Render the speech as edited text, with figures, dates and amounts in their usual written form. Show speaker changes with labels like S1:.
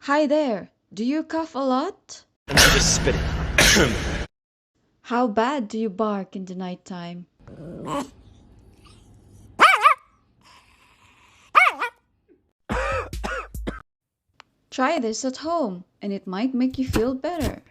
S1: Hi there. Do you cough a lot?
S2: And then just spit it.
S1: How bad do you bark in the nighttime? Try this at home, and it might make you feel better.